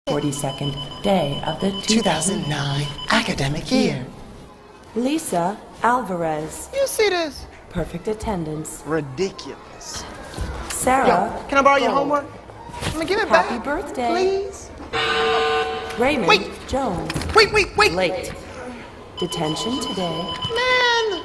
42nd day of the 2009 academic year. Lisa Alvarez. You see this? Perfect attendance. Ridiculous. Sarah. Yo, can I borrow your Gold. homework? Let me give it back. Happy birthday. Please. Raymond Wait. Jones. Wait. Late. Detention today. Man,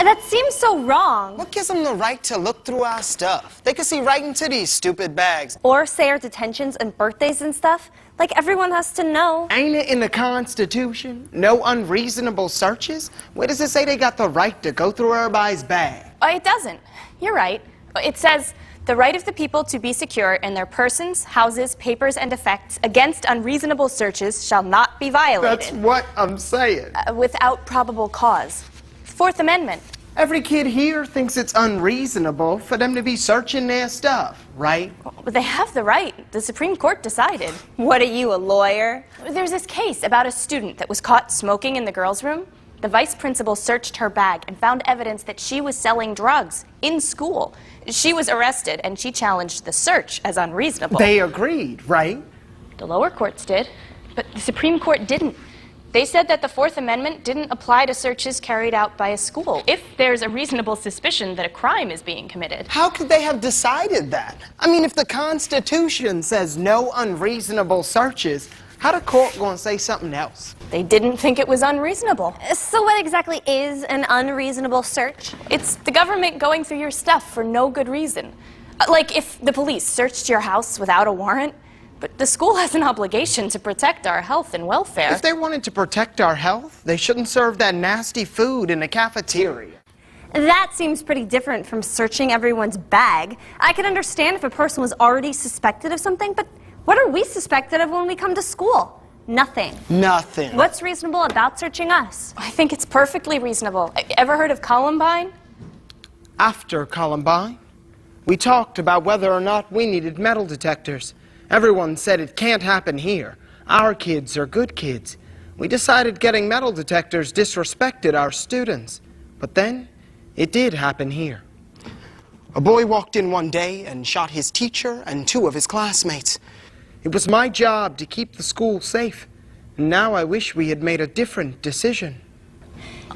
That seems so wrong. what gives them the right to look through our stuff? They can see right into these stupid bags. Or say our detentions and birthdays and stuff. Like everyone has to know. Ain't it in the Constitution? No unreasonable searches? Where does it say they got the right to go through everybody's bag? It doesn't. You're right. It says, the right of the people to be secure in their persons, houses, papers, and effects against unreasonable searches shall not be violated. That's what I'm saying. Without probable cause. Fourth Amendment. Every kid here thinks it's unreasonable for them to be searching their stuff, right? But they have the right. The Supreme Court decided. What are you, a lawyer? There's this case about a student that was caught smoking in the girls' room. The vice principal searched her bag and found evidence that she was selling drugs in school. She was arrested, and she challenged the search as unreasonable. They agreed, right? The lower courts did, but the Supreme Court didn't. They said that the Fourth Amendment didn't apply to searches carried out by a school if there's a reasonable suspicion that a crime is being committed. How could they have decided that? I mean, if the Constitution says no unreasonable searches, how the court gonna say something else? They didn't think it was unreasonable. So what exactly is an unreasonable search? It's the government going through your stuff for no good reason. Like if the police searched your house without a warrant, but the school has an obligation to protect our health and welfare. If they wanted to protect our health, they shouldn't serve that nasty food in the cafeteria. That seems pretty different from searching everyone's bag. I could understand if a person was already suspected of something, but what are we suspected of when we come to school? Nothing. Nothing. What's reasonable about searching us? I think it's perfectly reasonable. Ever heard of Columbine? After Columbine, we talked about whether or not we needed metal detectors. Everyone said it can't happen here. Our kids are good kids. We decided getting metal detectors disrespected our students. But then, it did happen here. A boy walked in one day and shot his teacher and 2 of his classmates. It was my job to keep the school safe. And now I wish we had made a different decision.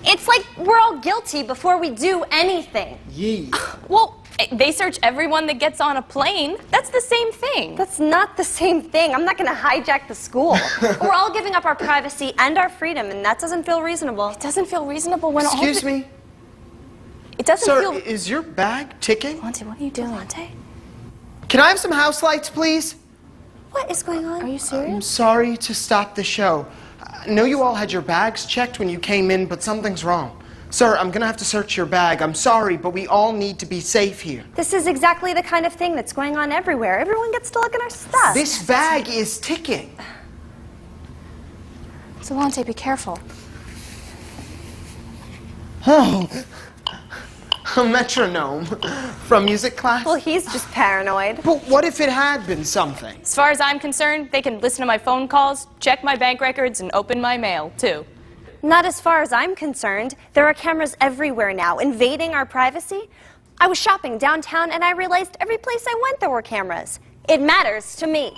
It's like we're all guilty before we do anything. Yee. Well, they search everyone that gets on a plane. That's the same thing. That's not the same thing. I'm not going to hijack the school. We're all giving up our privacy and our freedom, and that doesn't feel reasonable. It doesn't feel reasonable when Excuse me? It doesn't Sir, feel... is your bag ticking? Monte, what are you doing? Monte? Can I have some house lights, please? What is going on? Are you I'm serious? sorry to stop the show. I know you all had your bags checked when you came in, but something's wrong. Sir, I'm gonna have to search your bag. I'm sorry, but we all need to be safe here. This is exactly the kind of thing that's going on everywhere. Everyone gets to look at our stuff. This bag is ticking. Solante, be careful. Oh, a metronome from music class? Well, he's just paranoid. But what if it had been something? As far as I'm concerned, they can listen to my phone calls, check my bank records, and open my mail, too. Not as far as I'm concerned. There are cameras everywhere now, invading our privacy. I was shopping downtown and I realized every place I went there were cameras. It matters to me.